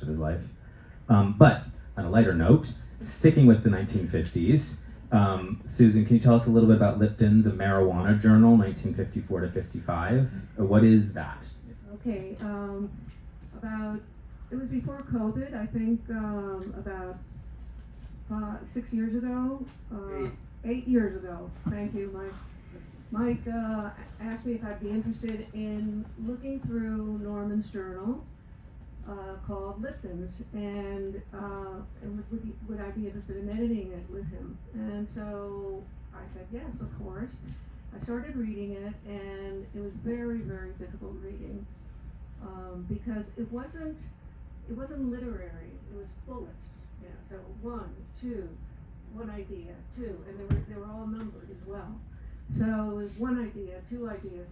rest of his life. But on a lighter note, sticking with the 1950s, Susan, can you tell us a little bit about Lipton's A Marijuana Journal, 1954 to 55? What is that? Okay, it was before COVID, I think, about 6 years ago, 8 years ago. Thank you, Mike. Mike asked me if I'd be interested in looking through Norman's journal called Lipton's, and would I be interested in editing it with him? And so I said yes, of course. I started reading it, and it was very, very difficult reading because it wasn't literary. It was bullets. You know, so 1, 2, one idea, 2, and they were all numbered as well. So it was 1 idea, 2 ideas,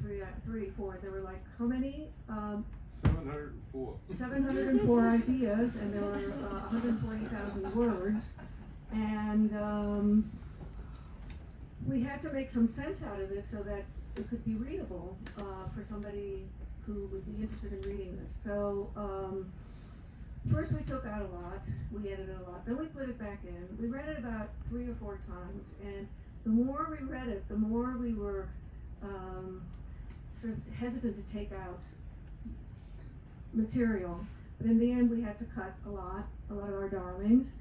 3, 4. There were like how many? 704. 704 ideas, and there were 140,000 words, and we had to make some sense out of it so that it could be readable for somebody who would be interested in reading this. So first we took out a lot, we edited a lot, then we put it back in. We read it about 3 or 4 times, and the more we read it, the more we were sort of hesitant to take out material. But in the end, we had to cut a lot of our darlings.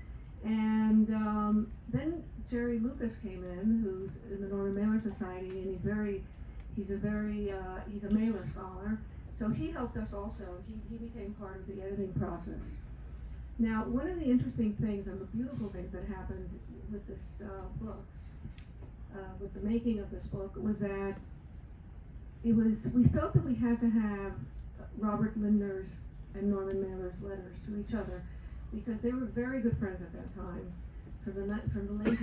And then Jerry Lucas came in, who's in the Norman Mailer Society, and he's a Mailer scholar. So he helped us also. He became part of the editing process. Now, one of the interesting things and the beautiful things that happened with this book, with the making of this book, was that we felt that we had to have Robert Lindner's and Norman Mailer's letters to each other, because they were very good friends at that time, from the late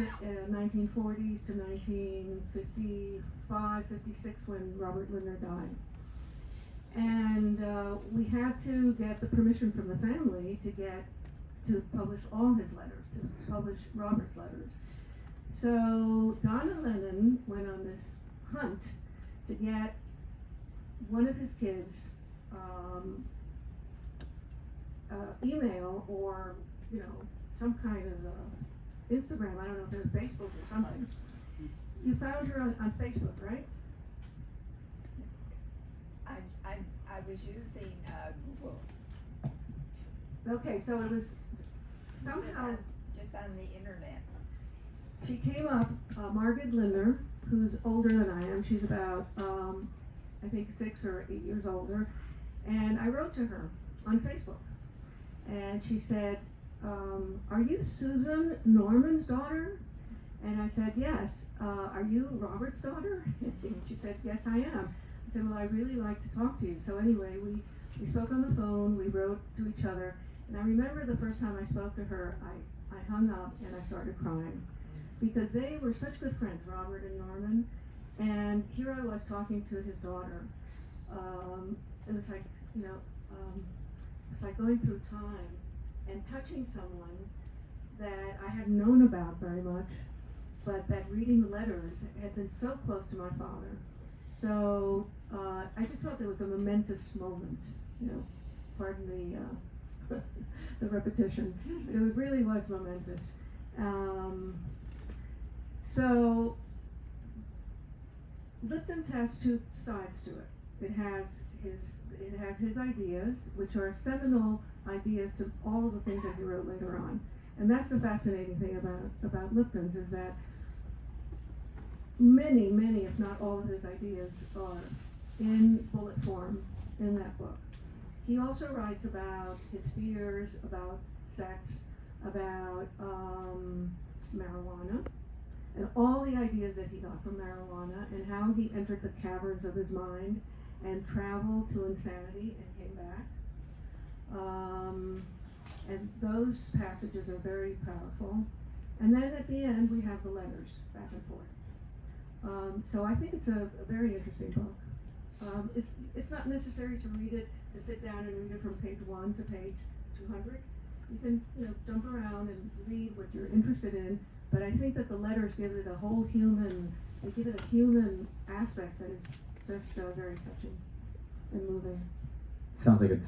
1940s to 1955, 56, when Robert Lindner died. And we had to get the permission from the family to publish all his letters, to publish Robert's letters. So Don and Lennon went on this hunt to get one of his kids' email, or some kind of Instagram. I don't know if it was Facebook or something. You found her on Facebook, right? I was using Google. Okay, so it was somehow just on the internet. she came up, Margaret Lindner, who's older than I am. She's about I think 6 or 8 years older, and I wrote to her on Facebook, and she said, "Are you Susan Norman's daughter?" And I said, "Yes." "Are you Robert's daughter?" And she said, "Yes, I am." I said, "Well, I really like to talk to you." So anyway, we spoke on the phone, we wrote to each other, and I remember the first time I spoke to her, I hung up and I started crying, because they were such good friends, Robert and Norman, and here I was talking to his daughter. It was like, it's like going through time and touching someone that I hadn't known about very much, but that reading the letters had been so close to my father. So I just felt it was a momentous moment, pardon the repetition. It really was momentous. So Lipton's has 2 sides to it. It has his ideas, which are seminal ideas to all of the things that he wrote later on. And that's the fascinating thing about Lipton's, is that many, if not all of his ideas are in bullet form in that book. He also writes about his fears about sex, about marijuana, and all the ideas that he got from marijuana, and how he entered the caverns of his mind and traveled to insanity and came back. And those passages are very powerful. And then at the end we have the letters back and forth. So I think it's a very interesting book. It's not necessary to read it, to sit down and read it from page 1 to page 200. You can jump around and read what you're interested in, but I think that the letters give it a whole human aspect that is just very touching and moving. Sounds like it's